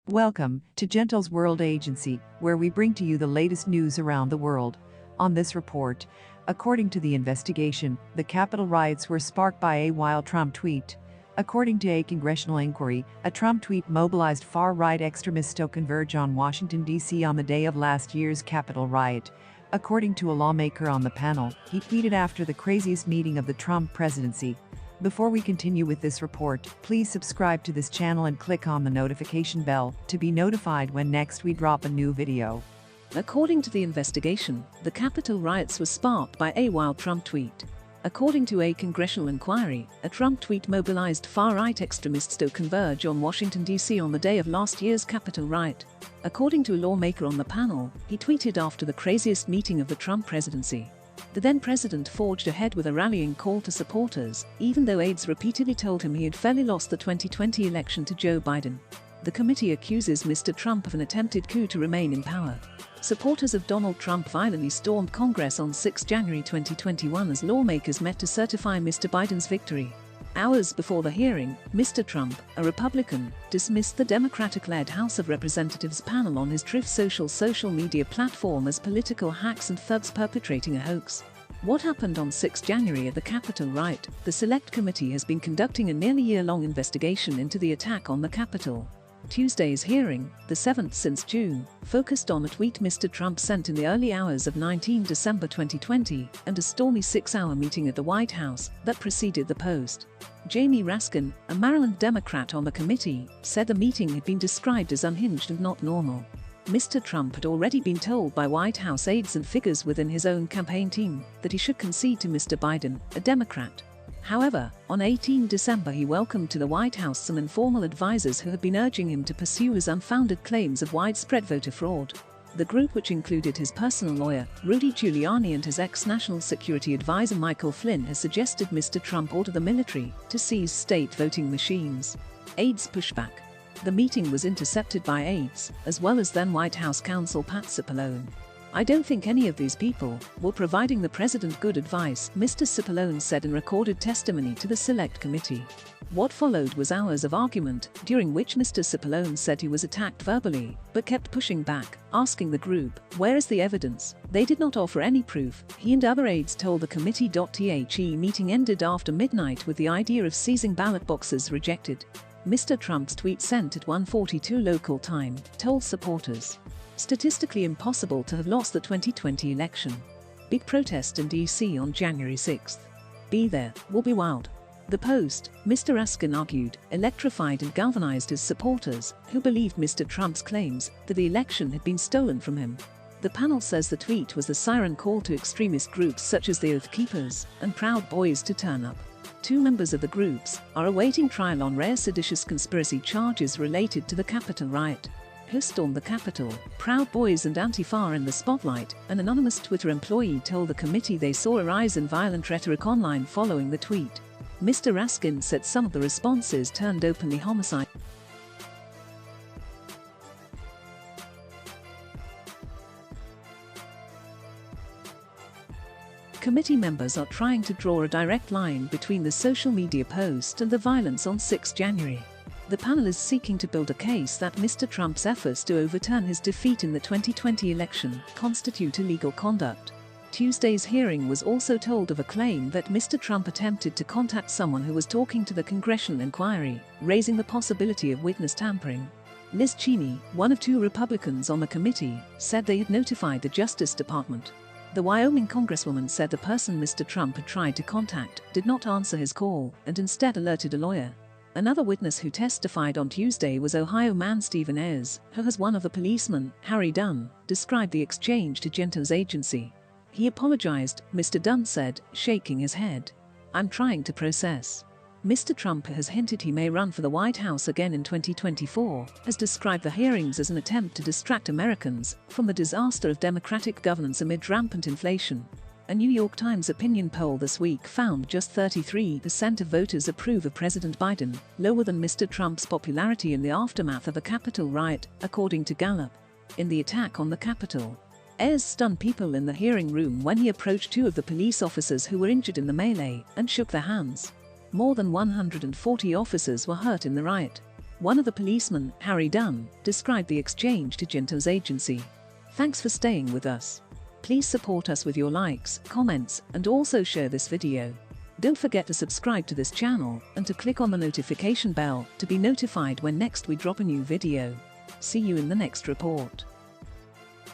Welcome to Gentle's World Agency, where we bring to you the latest news around the world. On this report, according to the investigation, the Capitol riots were sparked by a wild Trump tweet. According to a congressional inquiry, a Trump tweet mobilized far-right extremiststo converge on Washington, D.C. on the day of last year's Capitol riot. According to a lawmaker on the panel, he tweeted after the craziest meeting of the Trump presidency. Before we continue with this report, please subscribe to this channel and click on the notification bell to be notified when next we drop a new video. According to the investigation, the Capitol riots were sparked by a wild Trump tweet. According to a congressional inquiry, a Trump tweet mobilized far-right extremiststo converge on Washington, D.C. on the day of last year's Capitol riot. According to a lawmaker on the panel, he tweeted after the craziest meeting of the Trump presidency. The then-president forged ahead with a rallying call to supporters, even though aides repeatedly told him he had fairly lost the 2020 election to Joe Biden. The committee accuses Mr. Trump of an attempted coup to remain in power. Supporters of Donald Trump violently stormed Congress on 6 January 2021 as lawmakers met to certify Mr. Biden's victory. Hours before the hearing, Mr. Trump, a Republican, dismissed the Democratic-led House of Representatives panel on his Truth social media platform as political hacks and thugs perpetrating a hoax. What happened on 6 January at the Capitol riot? The Select Committee has been conducting a nearly year-long investigation into the attack on the Capitol. Tuesday's hearing, the 7th since June, focused on a tweet Mr. Trump sent in the early hours of 19 December 2020 and a stormy 6-hour meeting at the White House that preceded the post. Jamie Raskin, a Maryland Democrat on the committee, said the meeting had been described as unhinged and not normal. Mr. Trump had already been told by White House aides and figures within his own campaign team that he should concede to Mr. Biden, a Democrat. However, on 18 December he welcomed to the White House some informal advisors who had been urging him to pursue his unfounded claims of widespread voter fraud. The group, which included his personal lawyer, Rudy Giuliani, and his ex-national security advisor Michael Flynn, has suggested Mr. Trump order the military to seize state voting machines. Aides pushback. The meeting was intercepted by aides, as well as then White House counsel Pat Cipollone. "I don't think any of these people were providing the president good advice," Mr. Cipollone said in recorded testimony to the Select Committee. What followed was hours of argument, during which Mr. Cipollone said he was attacked verbally, but kept pushing back, asking the group, "Where is the evidence?" They did not offer any proof, he and other aides told the committee. The meeting ended after midnight with the idea of seizing ballot boxes rejected. Mr. Trump's tweet, sent at 1:42 local time, told supporters, "Statistically impossible to have lost the 2020 election. Big protest in D.C. on January 6th. Be there, will be wild." The post, Mr. Raskin argued, electrified and galvanized his supporters, who believed Mr. Trump's claims that the election had been stolen from him. The panel says the tweet was the siren call to extremist groups such as the Oath Keepers and Proud Boys to turn up. 2 members of the groups are awaiting trial on rare seditious conspiracy charges related to the Capitol riot. Who stormed the Capitol? Proud Boys and Antifa are in the spotlight. An anonymous Twitter employee told the committee they saw a rise in violent rhetoric online following the tweet. Mr. Raskin said some of the responses turned openly homicide. Committee members are trying to draw a direct line between the social media post and the violence on 6 January. The panel is seeking to build a case that Mr. Trump's efforts to overturn his defeat in the 2020 election constitute illegal conduct. Tuesday's hearing was also told of a claim that Mr. Trump attempted to contact someone who was talking to the congressional inquiry, raising the possibility of witness tampering. Liz Cheney, one of 2 Republicans on the committee, said they had notified the Justice Department. The Wyoming congresswoman said the person Mr. Trump had tried to contact did not answer his call and instead alerted a lawyer. Another witness who testified on Tuesday was Ohio man Stephen Ayers, who, as one of the policemen, Harry Dunn, described the exchange to Gentle's agency. He apologized, Mr. Dunn said, shaking his head. "I'm trying to process." Mr. Trump has hinted he may run for the White House again in 2024, has described the hearings as an attempt to distract Americans from the disaster of Democratic governance amid rampant inflation. A New York Times opinion poll this week found just 33% of voters approve of President Biden, lower than Mr. Trump's popularity in the aftermath of a Capitol riot, according to Gallup. In the attack on the Capitol, Ayers stunned people in the hearing room when he approached 2 of the police officers who were injured in the melee and shook their hands. More than 140 officers were hurt in the riot. One of the policemen, Harry Dunn, described the exchange to Ginto's agency. "Thanks for staying with us. Please support us with your likes, comments, and also share this video. Don't forget to subscribe to this channel and to click on the notification bell to be notified when next we drop a new video. See you in the next report."